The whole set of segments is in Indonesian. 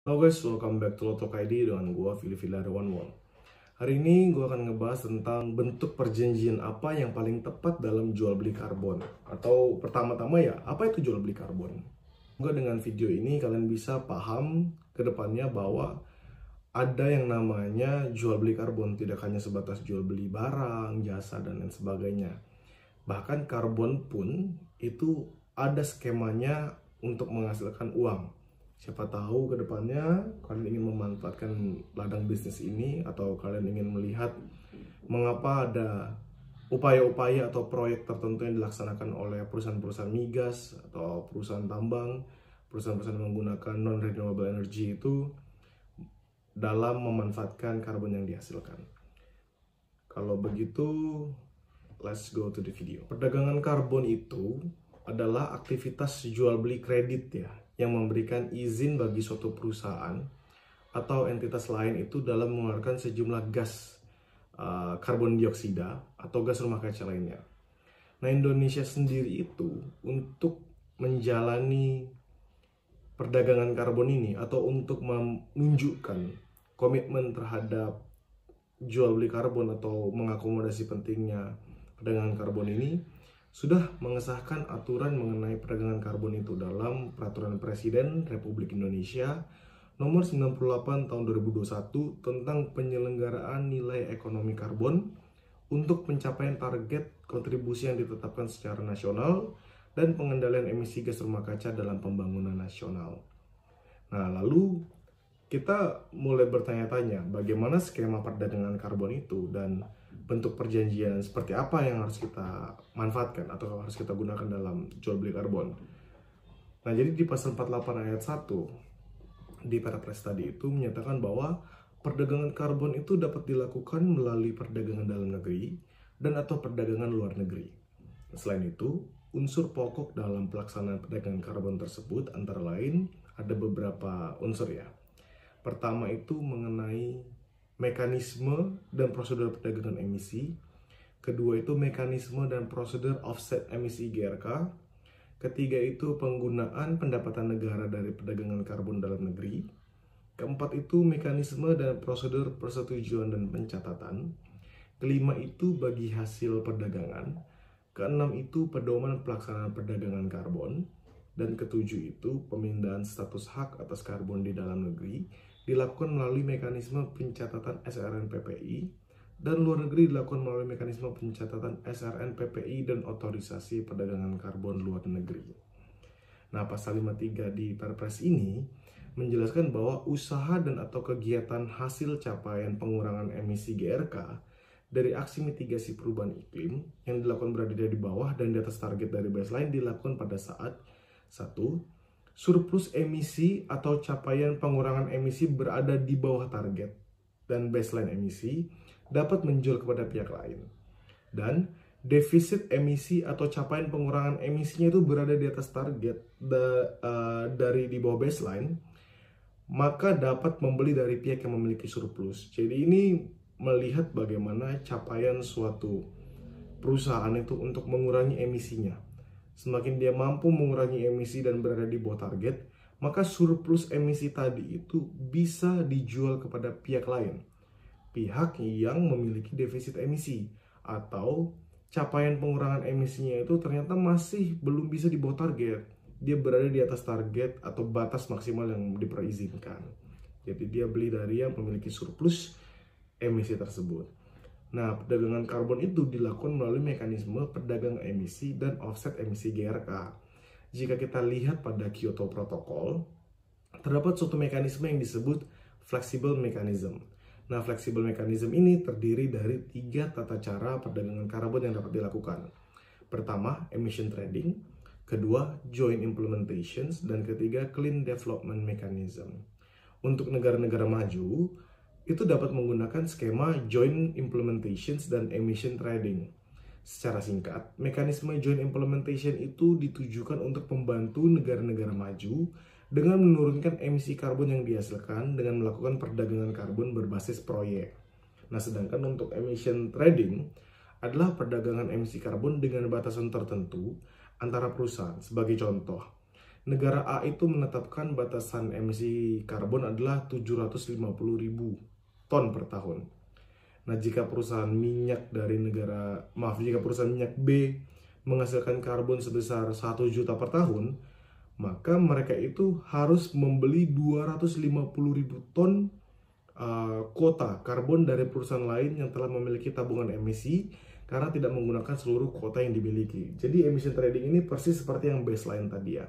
Halo guys, welcome back to Lotok ID dengan gue Philip Villarwan. Hari ini gue akan ngebahas tentang bentuk perjanjian apa yang paling tepat dalam jual beli karbon. Atau pertama-tama ya, apa itu jual beli karbon? Semoga dengan video ini kalian bisa paham ke depannya bahwa ada yang namanya jual beli karbon, tidak hanya sebatas jual beli barang, jasa, dan lain sebagainya. Bahkan karbon pun itu ada skemanya untuk menghasilkan uang. Siapa tahu ke depannya kalian ingin memanfaatkan ladang bisnis ini, atau kalian ingin melihat mengapa ada upaya-upaya atau proyek tertentu yang dilaksanakan oleh perusahaan-perusahaan migas atau perusahaan tambang, perusahaan-perusahaan yang menggunakan non-renewable energy itu dalam memanfaatkan karbon yang dihasilkan. Kalau begitu, let's go to the video. Perdagangan karbon itu adalah aktivitas jual beli kredit ya, yang memberikan izin bagi suatu perusahaan atau entitas lain itu dalam mengeluarkan sejumlah gas karbon dioksida atau gas rumah kaca lainnya. Nah, Indonesia sendiri itu untuk menjalani perdagangan karbon ini atau untuk menunjukkan komitmen terhadap jual beli karbon atau mengakomodasi pentingnya perdagangan karbon ini, sudah mengesahkan aturan mengenai perdagangan karbon itu dalam Peraturan Presiden Republik Indonesia Nomor 98 Tahun 2021 tentang penyelenggaraan nilai ekonomi karbon untuk pencapaian target kontribusi yang ditetapkan secara nasional dan pengendalian emisi gas rumah kaca dalam pembangunan nasional. Nah, lalu kita mulai bertanya-tanya bagaimana skema perdagangan karbon itu dan bentuk perjanjian seperti apa yang harus kita manfaatkan atau harus kita gunakan dalam jual beli karbon. Nah, jadi di pasal 48 ayat 1 di Perpres tadi itu menyatakan bahwa perdagangan karbon itu dapat dilakukan melalui perdagangan dalam negeri dan atau perdagangan luar negeri. Selain itu, unsur pokok dalam pelaksanaan perdagangan karbon tersebut antara lain ada beberapa unsur ya. Pertama itu mengenai mekanisme dan prosedur perdagangan emisi. Kedua itu mekanisme dan prosedur offset emisi GRK. Ketiga itu penggunaan pendapatan negara dari perdagangan karbon dalam negeri. Keempat itu mekanisme dan prosedur persetujuan dan pencatatan. Kelima itu bagi hasil perdagangan. Keenam itu pedoman pelaksanaan perdagangan karbon. Dan ketujuh itu pemindahan status hak atas karbon di dalam negeri dilakukan melalui mekanisme pencatatan SRNPPI, dan luar negeri dilakukan melalui mekanisme pencatatan SRNPPI dan otorisasi perdagangan karbon luar negeri. Nah, pasal 53 di Perpres ini menjelaskan bahwa usaha dan atau kegiatan hasil capaian pengurangan emisi GRK dari aksi mitigasi perubahan iklim yang dilakukan berada di bawah dan di atas target dari baseline dilakukan pada saat 1. Surplus emisi atau capaian pengurangan emisi berada di bawah target dan baseline emisi dapat menjual kepada pihak lain. Dan defisit emisi atau capaian pengurangan emisinya itu berada di atas target dari di bawah baseline, maka dapat membeli dari pihak yang memiliki surplus. Jadi ini melihat bagaimana capaian suatu perusahaan itu untuk mengurangi emisinya. Semakin dia mampu mengurangi emisi dan berada di bawah target, maka surplus emisi tadi itu bisa dijual kepada pihak lain. Pihak yang memiliki defisit emisi atau capaian pengurangan emisinya itu ternyata masih belum bisa di bawah target. Dia berada di atas target atau batas maksimal yang diperizinkan. Jadi dia beli dari yang memiliki surplus emisi tersebut. Nah, perdagangan karbon itu dilakukan melalui mekanisme perdagangan emisi dan offset emisi GRK. Jika kita lihat pada Kyoto Protocol, terdapat suatu mekanisme yang disebut flexible mechanism. Nah, flexible mechanism ini terdiri dari 3 tata cara perdagangan karbon yang dapat dilakukan. Pertama, emission trading. Kedua, joint implementations. Dan ketiga, clean development mechanism. Untuk negara-negara maju, itu dapat menggunakan skema joint implementations dan emission trading. Secara singkat, mekanisme joint implementation itu ditujukan untuk membantu negara-negara maju dengan menurunkan emisi karbon yang dihasilkan dengan melakukan perdagangan karbon berbasis proyek. Nah, sedangkan untuk emission trading adalah perdagangan emisi karbon dengan batasan tertentu antara perusahaan. Sebagai contoh, negara A itu menetapkan batasan emisi karbon adalah 750.000 ton per tahun. Nah, jika perusahaan minyak jika perusahaan minyak B menghasilkan karbon sebesar 1 juta per tahun, maka mereka itu harus membeli 250.000 ton kuota karbon dari perusahaan lain yang telah memiliki tabungan emisi karena tidak menggunakan seluruh kuota yang dimiliki. Jadi emission trading ini persis seperti yang baseline tadi ya,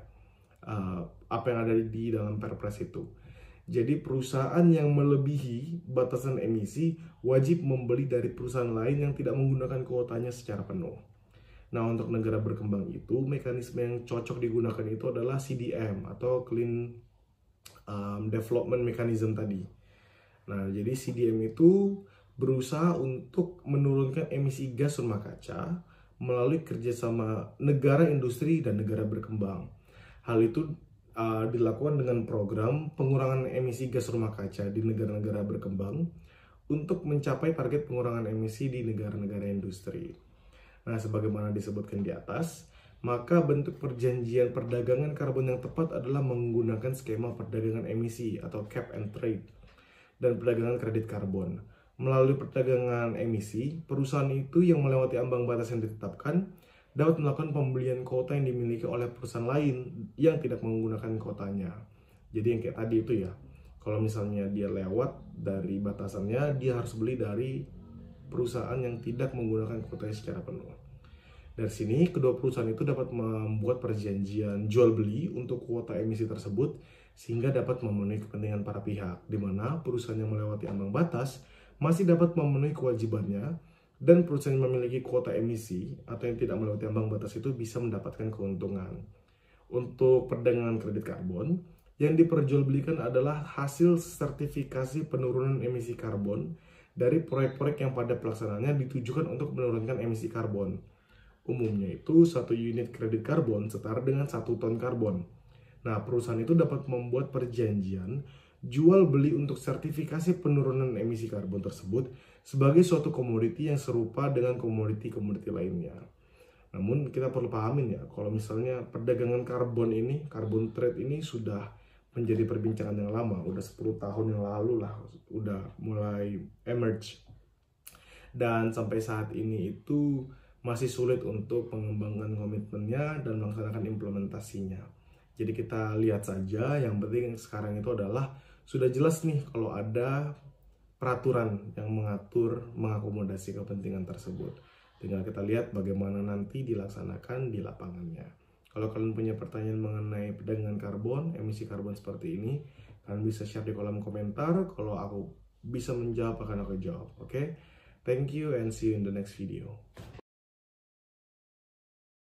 apa yang ada di dalam Perpres itu. Jadi perusahaan yang melebihi batasan emisi wajib membeli dari perusahaan lain yang tidak menggunakan kuotanya secara penuh. Nah, untuk negara berkembang itu, mekanisme yang cocok digunakan itu adalah CDM atau Clean Development Mechanism tadi. Nah, jadi CDM itu berusaha untuk menurunkan emisi gas rumah kaca melalui kerjasama negara industri dan negara berkembang. Hal itu dilakukan dengan program pengurangan emisi gas rumah kaca di negara-negara berkembang untuk mencapai target pengurangan emisi di negara-negara industri. Nah, sebagaimana disebutkan di atas, maka bentuk perjanjian perdagangan karbon yang tepat adalah menggunakan skema perdagangan emisi atau cap and trade dan perdagangan kredit karbon. Melalui perdagangan emisi, perusahaan itu yang melewati ambang batas yang ditetapkan dapat melakukan pembelian kuota yang dimiliki oleh perusahaan lain yang tidak menggunakan kuotanya. Jadi yang kayak tadi itu ya, kalau misalnya dia lewat dari batasannya, dia harus beli dari perusahaan yang tidak menggunakan kuotanya secara penuh. Dari sini, kedua perusahaan itu dapat membuat perjanjian jual beli untuk kuota emisi tersebut sehingga dapat memenuhi kepentingan para pihak, di mana perusahaan yang melewati ambang batas masih dapat memenuhi kewajibannya, dan perusahaan yang memiliki kuota emisi atau yang tidak melewati ambang batas itu bisa mendapatkan keuntungan. Untuk perdagangan kredit karbon, yang diperjualbelikan adalah hasil sertifikasi penurunan emisi karbon dari proyek-proyek yang pada pelaksanaannya ditujukan untuk menurunkan emisi karbon. Umumnya itu 1 unit kredit karbon setara dengan 1 ton karbon. Nah, perusahaan itu dapat membuat perjanjian jual beli untuk sertifikasi penurunan emisi karbon tersebut sebagai suatu komoditi yang serupa dengan komoditi-komoditi lainnya. Namun kita perlu pahamin ya, kalau misalnya perdagangan karbon ini, carbon trade ini sudah menjadi perbincangan yang lama, udah 10 tahun yang lalu lah, udah mulai emerge. Dan sampai saat ini itu masih sulit untuk mengembangkan komitmennya dan melaksanakan implementasinya. Jadi kita lihat saja, yang penting sekarang itu adalah sudah jelas nih kalau ada peraturan yang mengakomodasi kepentingan tersebut. Tinggal kita lihat bagaimana nanti dilaksanakan di lapangannya. Kalau kalian punya pertanyaan mengenai perdagangan karbon, emisi karbon seperti ini, kalian bisa share di kolom komentar. Kalau aku bisa menjawab, akan aku jawab. Oke? Thank you and see you in the next video.